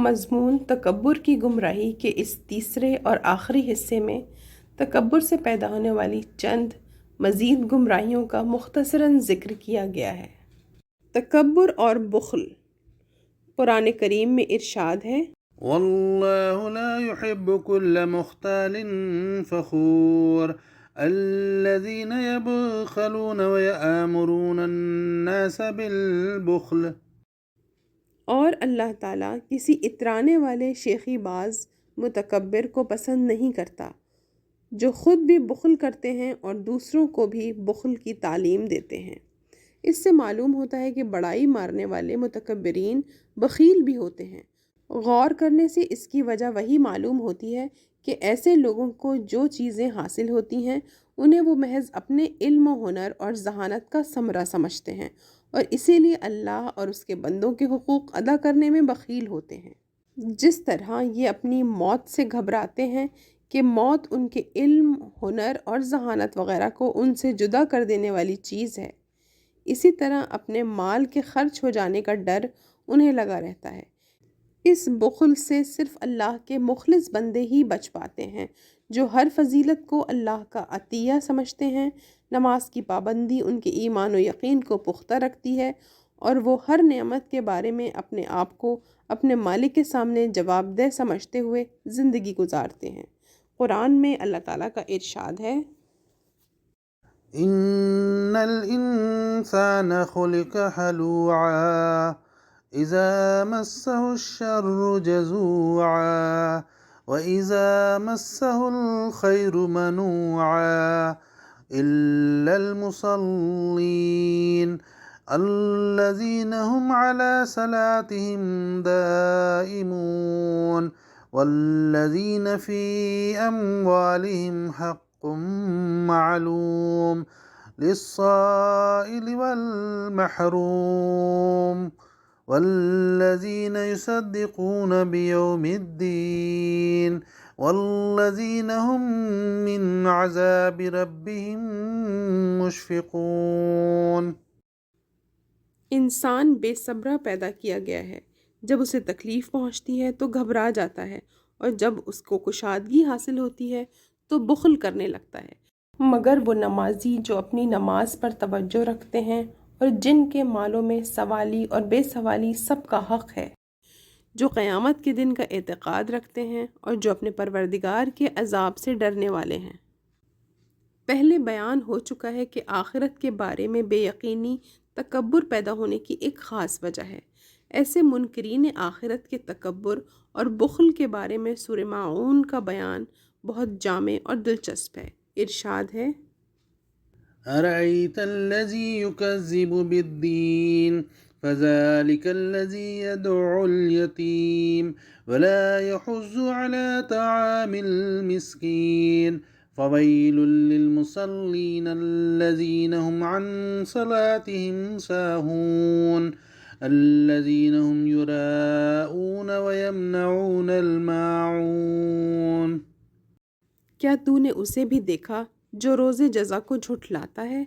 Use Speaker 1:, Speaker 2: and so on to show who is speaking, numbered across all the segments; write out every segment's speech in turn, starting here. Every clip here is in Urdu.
Speaker 1: مضمون تکبر کی گمراہی کے اس تیسرے اور آخری حصے میں تکبر سے پیدا ہونے والی چند مزید گمراہیوں کا مختصراً ذکر کیا گیا ہے۔ تکبر اور بخل۔ قرآن کریم میں ارشاد ہے،
Speaker 2: واللہ لا يحب كل مختال فخور الذين يبخلون ويأمرون الناس بالبخل۔
Speaker 1: اور اللہ تعالیٰ کسی اترانے والے شیخی باز متکبر کو پسند نہیں کرتا جو خود بھی بخل کرتے ہیں اور دوسروں کو بھی بخل کی تعلیم دیتے ہیں۔ اس سے معلوم ہوتا ہے کہ بڑائی مارنے والے متکبرین بخیل بھی ہوتے ہیں۔ غور کرنے سے اس کی وجہ وہی معلوم ہوتی ہے کہ ایسے لوگوں کو جو چیزیں حاصل ہوتی ہیں انہیں وہ محض اپنے علم و ہنر اور ذہانت کا ثمرہ سمجھتے ہیں، اور اسی لیے اللہ اور اس کے بندوں کے حقوق ادا کرنے میں بخیل ہوتے ہیں۔ جس طرح یہ اپنی موت سے گھبراتے ہیں کہ موت ان کے علم، ہنر اور ذہانت وغیرہ کو ان سے جدا کر دینے والی چیز ہے، اسی طرح اپنے مال کے خرچ ہو جانے کا ڈر انہیں لگا رہتا ہے۔ اس بخل سے صرف اللہ کے مخلص بندے ہی بچ پاتے ہیں جو ہر فضیلت کو اللہ کا عطیہ سمجھتے ہیں۔ نماز کی پابندی ان کے ایمان و یقین کو پختہ رکھتی ہے اور وہ ہر نعمت کے بارے میں اپنے آپ کو اپنے مالک کے سامنے جواب دہ سمجھتے ہوئے زندگی گزارتے ہیں۔ قرآن میں اللہ تعالیٰ کا ارشاد ہے،
Speaker 2: ان الانسان خلق هلوعا اذا مسه الشر جزوعا واذا مسه الخير منوعا الا المصلين الذين هم على صلاتهم دائمون والذين في أموالهم حق معلوم للسائل والمحروم والذين يصدقون بيوم الدين والذين هم من عذاب ربهم مشفقون۔
Speaker 1: انسان بے صبرہ پیدا کیا گیا ہے، جب اسے تکلیف پہنچتی ہے تو گھبرا جاتا ہے، اور جب اس کو کشادگی حاصل ہوتی ہے تو بخل کرنے لگتا ہے۔ مگر وہ نمازی جو اپنی نماز پر توجہ رکھتے ہیں اور جن کے مالوں میں سوالی اور بے سوالی سب کا حق ہے، جو قیامت کے دن کا اعتقاد رکھتے ہیں اور جو اپنے پروردگار کے عذاب سے ڈرنے والے ہیں۔ پہلے بیان ہو چکا ہے کہ آخرت کے بارے میں بے یقینی تکبر پیدا ہونے کی ایک خاص وجہ ہے۔ ایسے منکرین آخرت کے تکبر اور بخل کے بارے میں سورہ ماعون کا بیان بہت جامع اور دلچسپ ہے۔ ارشاد ہے،
Speaker 2: أرأيت الذي يكذب بالدين فذلك الذي يدعو اليتيم ولا يحض على طعام المسكين فويل للمصلين الذين هم عن صلاتهم ساهون الذين هم يراءون ويمنعون الماعون۔
Speaker 1: کیا تو نے اسے بھی دیکھا جو روز جزا کو جھٹلاتا ہے؟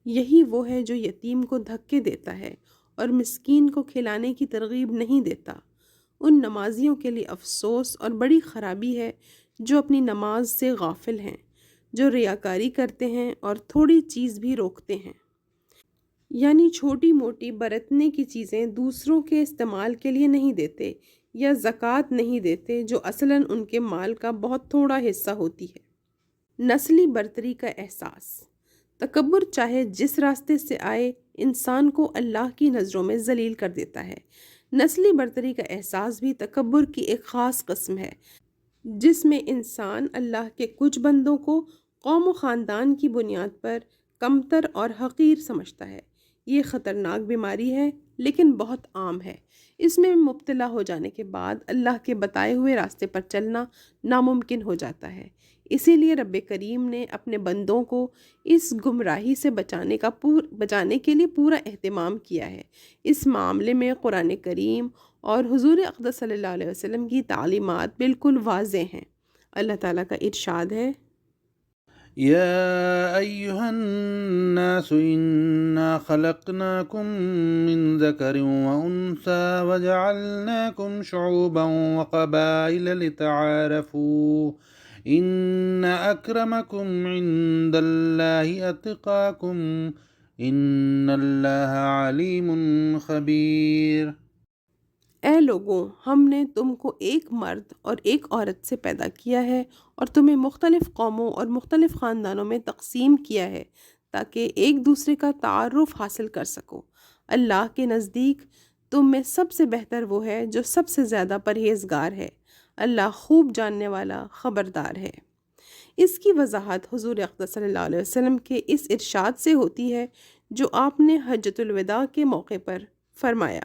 Speaker 1: یہی وہ ہے جو یتیم کو دھکے دیتا ہے اور مسکین کو کھلانے کی ترغیب نہیں دیتا۔ ان نمازیوں کے لیے افسوس اور بڑی خرابی ہے جو اپنی نماز سے غافل ہیں، جو ریاکاری کرتے ہیں اور تھوڑی چیز بھی روکتے ہیں، یعنی چھوٹی موٹی برتنے کی چیزیں دوسروں کے استعمال کے لیے نہیں دیتے، یا زکوٰۃ نہیں دیتے جو اصلاً ان کے مال کا بہت تھوڑا حصہ ہوتی ہے۔ نسلی برتری کا احساس۔ تکبر چاہے جس راستے سے آئے انسان کو اللہ کی نظروں میں ذلیل کر دیتا ہے۔ نسلی برتری کا احساس بھی تکبر کی ایک خاص قسم ہے، جس میں انسان اللہ کے کچھ بندوں کو قوم و خاندان کی بنیاد پر کمتر اور حقیر سمجھتا ہے۔ یہ خطرناک بیماری ہے لیکن بہت عام ہے۔ اس میں مبتلا ہو جانے کے بعد اللہ کے بتائے ہوئے راستے پر چلنا ناممکن ہو جاتا ہے۔ اسی لیے رب کریم نے اپنے بندوں کو اس گمراہی سے بچانے کے لیے پورا اہتمام کیا ہے۔ اس معاملے میں قرآن کریم اور حضور اقدس صلی اللہ علیہ وسلم کی تعلیمات بالکل واضح ہیں۔ اللہ تعالیٰ کا ارشاد ہے،
Speaker 2: يا أيها الناس إنا خلقناكم من ذكر وأنثى وجعلناكم شعوبا وقبائل لتعارفوا إن أكرمكم عند الله أتقاكم إن الله عليم خبير۔
Speaker 1: اے لوگوں، ہم نے تم کو ایک مرد اور ایک عورت سے پیدا کیا ہے اور تمہیں مختلف قوموں اور مختلف خاندانوں میں تقسیم کیا ہے تاکہ ایک دوسرے کا تعارف حاصل کر سکو۔ اللہ کے نزدیک تم میں سب سے بہتر وہ ہے جو سب سے زیادہ پرہیزگار ہے۔ اللہ خوب جاننے والا، خبردار ہے۔ اس کی وضاحت حضور اقدس صلی اللہ علیہ وسلم کے اس ارشاد سے ہوتی ہے جو آپ نے حجۃ الوداع کے موقع پر فرمایا،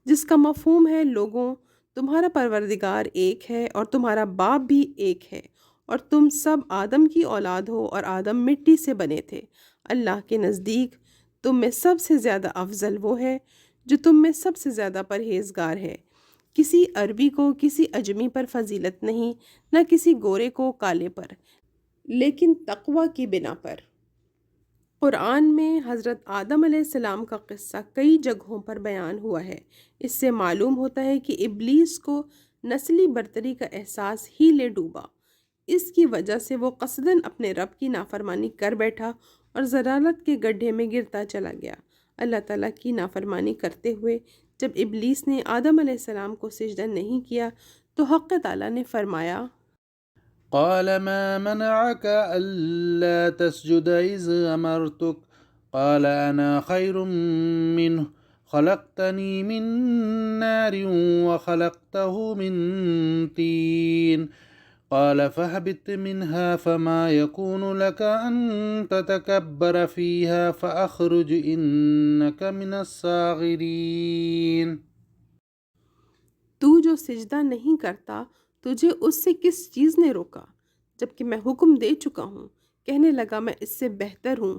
Speaker 1: جس کا مفہوم ہے لوگوں، تمہارا پروردگار ایک ہے اور تمہارا باپ بھی ایک ہے اور تم سب آدم کی اولاد ہو اور آدم مٹی سے بنے تھے۔ اللہ کے نزدیک تم میں سب سے زیادہ افضل وہ ہے جو تم میں سب سے زیادہ پرہیزگار ہے۔ کسی عربی کو کسی عجمی پر فضیلت نہیں، نہ کسی گورے کو کالے پر، لیکن تقوی کی بنا پر۔ قرآن میں حضرت آدم علیہ السلام کا قصہ کئی جگہوں پر بیان ہوا ہے۔ اس سے معلوم ہوتا ہے کہ ابلیس کو نسلی برتری کا احساس ہی لے ڈوبا۔ اس کی وجہ سے وہ قصداً اپنے رب کی نافرمانی کر بیٹھا اور ضلالت کے گڈھے میں گرتا چلا گیا۔ اللہ تعالیٰ کی نافرمانی کرتے ہوئے جب ابلیس نے آدم علیہ السلام کو سجدہ نہیں کیا تو حق تعالیٰ نے فرمایا،
Speaker 2: قال ما منعك ألا تسجد إذ أمرتك قال أنا خير منه خلقتني من نار وخلقته من طين قال فاهبط منها فما يكون لك أن تتكبر فيها فأخرج إنك من الصاغرين۔
Speaker 1: تو جو سجدہ نہیں کرتا تجھے اس سے کس چیز نے روکا جبکہ میں حکم دے چکا ہوں؟ کہنے لگا میں اس سے بہتر ہوں،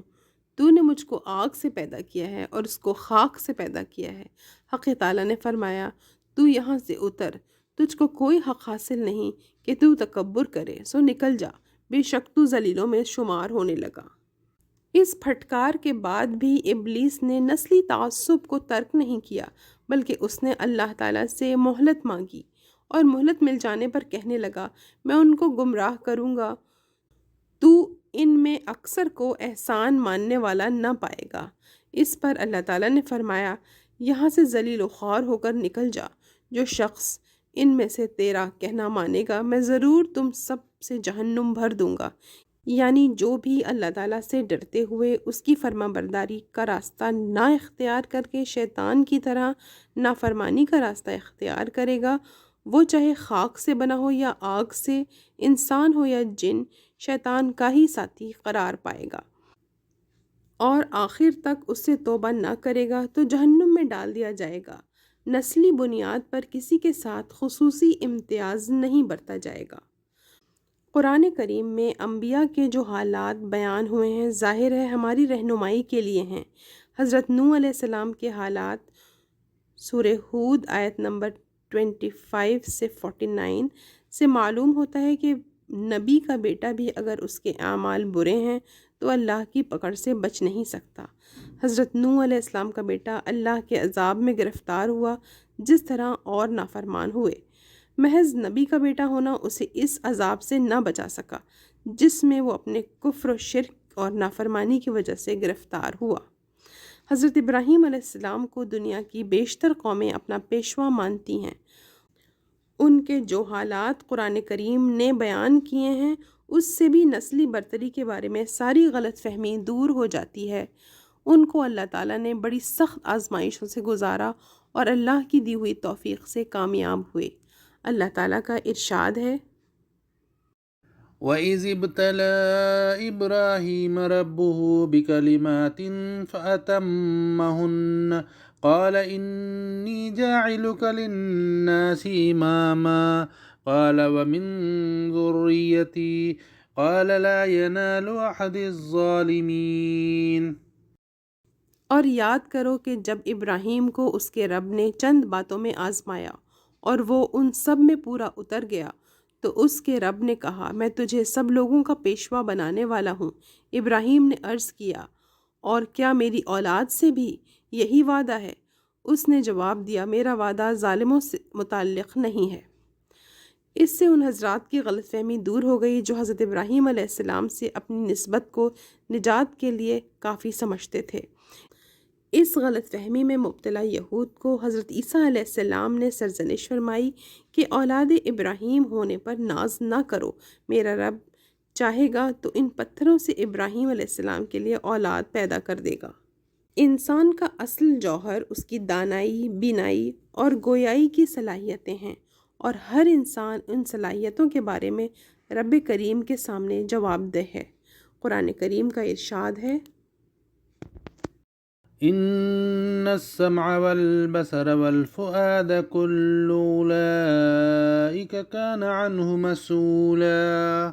Speaker 1: تو نے مجھ کو آگ سے پیدا کیا ہے اور اس کو خاک سے پیدا کیا ہے۔ حق تعالیٰ نے فرمایا، تو یہاں سے اتر، تجھ کو کوئی حق حاصل نہیں کہ تو تکبر کرے، سو نکل جا، بے شک تو ذلیلوں میں شمار ہونے لگا۔ اس پھٹکار کے بعد بھی ابلیس نے نسلی تعصب کو ترک نہیں کیا، بلکہ اس نے اللہ تعالیٰ سے مہلت مانگی اور مہلت مل جانے پر کہنے لگا، میں ان کو گمراہ کروں گا، تو ان میں اکثر کو احسان ماننے والا نہ پائے گا۔ اس پر اللہ تعالیٰ نے فرمایا، یہاں سے ذلیل و خوار ہو کر نکل جا، جو شخص ان میں سے تیرا کہنا مانے گا میں ضرور تم سب سے جہنم بھر دوں گا۔ یعنی جو بھی اللہ تعالیٰ سے ڈرتے ہوئے اس کی فرما برداری کا راستہ نہ اختیار کر کے شیطان کی طرح نافرمانی کا راستہ اختیار کرے گا، وہ چاہے خاک سے بنا ہو یا آگ سے، انسان ہو یا جن، شیطان کا ہی ساتھی قرار پائے گا اور آخر تک اس سے توبہ نہ کرے گا تو جہنم میں ڈال دیا جائے گا۔ نسلی بنیاد پر کسی کے ساتھ خصوصی امتیاز نہیں برتا جائے گا۔ قرآن کریم میں انبیاء کے جو حالات بیان ہوئے ہیں ظاہر ہے ہماری رہنمائی کے لیے ہیں۔ حضرت نوح علیہ السلام کے حالات سورہ ہود آیت نمبر 25 سے 49 سے معلوم ہوتا ہے کہ نبی کا بیٹا بھی اگر اس کے اعمال برے ہیں تو اللہ کی پکڑ سے بچ نہیں سکتا۔ حضرت نوح علیہ السلام کا بیٹا اللہ کے عذاب میں گرفتار ہوا جس طرح اور نافرمان ہوئے۔ محض نبی کا بیٹا ہونا اسے اس عذاب سے نہ بچا سکا جس میں وہ اپنے کفر و شرک اور نافرمانی کی وجہ سے گرفتار ہوا۔ حضرت ابراہیم علیہ السلام کو دنیا کی بیشتر قومیں اپنا پیشوا مانتی ہیں۔ ان کے جو حالات قرآن کریم نے بیان کیے ہیں اس سے بھی نسلی برتری کے بارے میں ساری غلط فہمی دور ہو جاتی ہے۔ ان کو اللہ تعالیٰ نے بڑی سخت آزمائشوں سے گزارا اور اللہ کی دی ہوئی توفیق سے کامیاب ہوئے۔ اللہ تعالیٰ کا ارشاد ہے،
Speaker 2: وَإِذِ ابْتَلَىٰ إِبْرَاهِيمَ رَبُّهُ بِكَلِمَاتٍ فَأَتَمَّهُنَّ قَالَ إِنِّي جَاعِلُكَ لِلنَّاسِ إِمَامًا قَالَ وَمِن ذُرِّيَّتِي قَالَ لَا يَنَالُ أَحَدِ الظَّالِمِينَ۔
Speaker 1: اور یاد کرو کہ جب ابراہیم کو اس کے رب نے چند باتوں میں آزمایا اور وہ ان سب میں پورا اتر گیا تو اس کے رب نے کہا میں تجھے سب لوگوں کا پیشوا بنانے والا ہوں۔ ابراہیم نے عرض کیا اور کیا میری اولاد سے بھی یہی وعدہ ہے؟ اس نے جواب دیا میرا وعدہ ظالموں سے متعلق نہیں ہے۔ اس سے ان حضرات کی غلط فہمی دور ہو گئی جو حضرت ابراہیم علیہ السلام سے اپنی نسبت کو نجات کے لیے کافی سمجھتے تھے۔ اس غلط فہمی میں مبتلا یہود کو حضرت عیسیٰ علیہ السلام نے سرزنش فرمائی کہ اولاد ابراہیم ہونے پر ناز نہ کرو، میرا رب چاہے گا تو ان پتھروں سے ابراہیم علیہ السلام کے لیے اولاد پیدا کر دے گا۔ انسان کا اصل جوہر اس کی دانائی، بینائی اور گویائی کی صلاحیتیں ہیں، اور ہر انسان ان صلاحیتوں کے بارے میں رب کریم کے سامنے جواب دہ ہے۔ قرآن کریم کا ارشاد ہے
Speaker 2: ان السمع والبصر والفؤاد كل اولئک کان عنہ مسئولا۔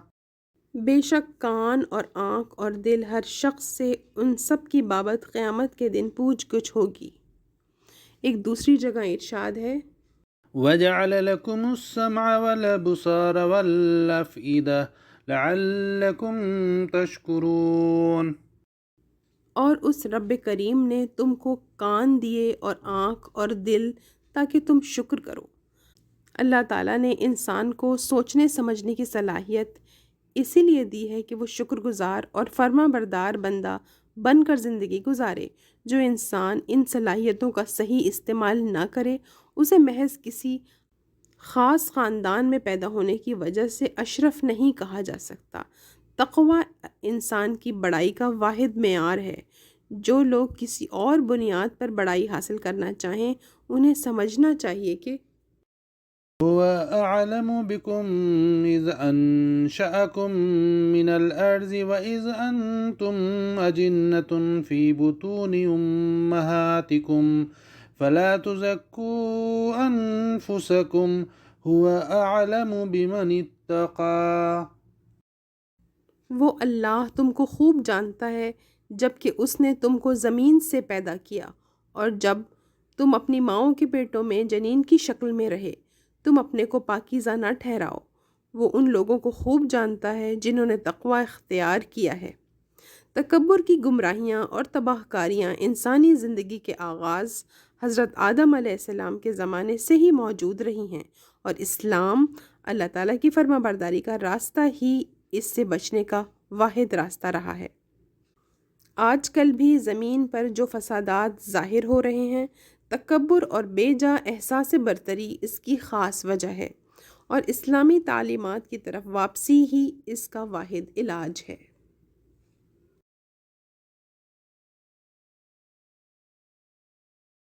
Speaker 1: بے شک کان اور آنکھ اور دل ہر شخص سے ان سب کی بابت قیامت کے دن پوچھ گچھ ہوگی۔ ایک دوسری جگہ ارشاد ہے
Speaker 2: وَجَعَلَ لَكُمُ السَّمْعَ وَالْأَبْصَارَ وَالْأَفْئِدَةَ لَعَلَّكُمْ تَشْكُرُونَ۔
Speaker 1: اور اس رب کریم نے تم کو کان دیے اور آنکھ اور دل تاکہ تم شکر کرو۔ اللہ تعالیٰ نے انسان کو سوچنے سمجھنے کی صلاحیت اسی لیے دی ہے کہ وہ شکر گزار اور فرما بردار بندہ بن کر زندگی گزارے۔ جو انسان ان صلاحیتوں کا صحیح استعمال نہ کرے اسے محض کسی خاص خاندان میں پیدا ہونے کی وجہ سے اشرف نہیں کہا جا سکتا۔ تقوی انسان کی بڑائی کا واحد معیار ہے۔ جو لوگ کسی اور بنیاد پر بڑائی حاصل کرنا چاہیں انہیں سمجھنا چاہیے کہ
Speaker 2: هو أعلم بكم إذ أنشأكم من الأرض وإذ أنتم أجنة في بطون أمهاتكم فلا تزكوا أنفسكم هو أعلم بمن اتقى۔
Speaker 1: وہ اللہ تم کو خوب جانتا ہے جب کہ اس نے تم کو زمین سے پیدا کیا اور جب تم اپنی ماؤں کے پیٹوں میں جنین کی شکل میں رہے، تم اپنے کو پاکیزہ نہ ٹھہراؤ۔ وہ ان لوگوں کو خوب جانتا ہے جنہوں نے تقوی اختیار کیا ہے۔ تکبر کی گمراہیاں اور تباہ کاریاں انسانی زندگی کے آغاز حضرت آدم علیہ السلام کے زمانے سے ہی موجود رہی ہیں، اور اسلام اللہ تعالیٰ کی فرما برداری کا راستہ ہی اس سے بچنے کا واحد راستہ رہا ہے۔ آج کل بھی زمین پر جو فسادات ظاہر ہو رہے ہیں، تکبر اور بے جا احساس برتری اس کی خاص وجہ ہے، اور اسلامی تعلیمات کی طرف واپسی ہی اس کا واحد علاج ہے۔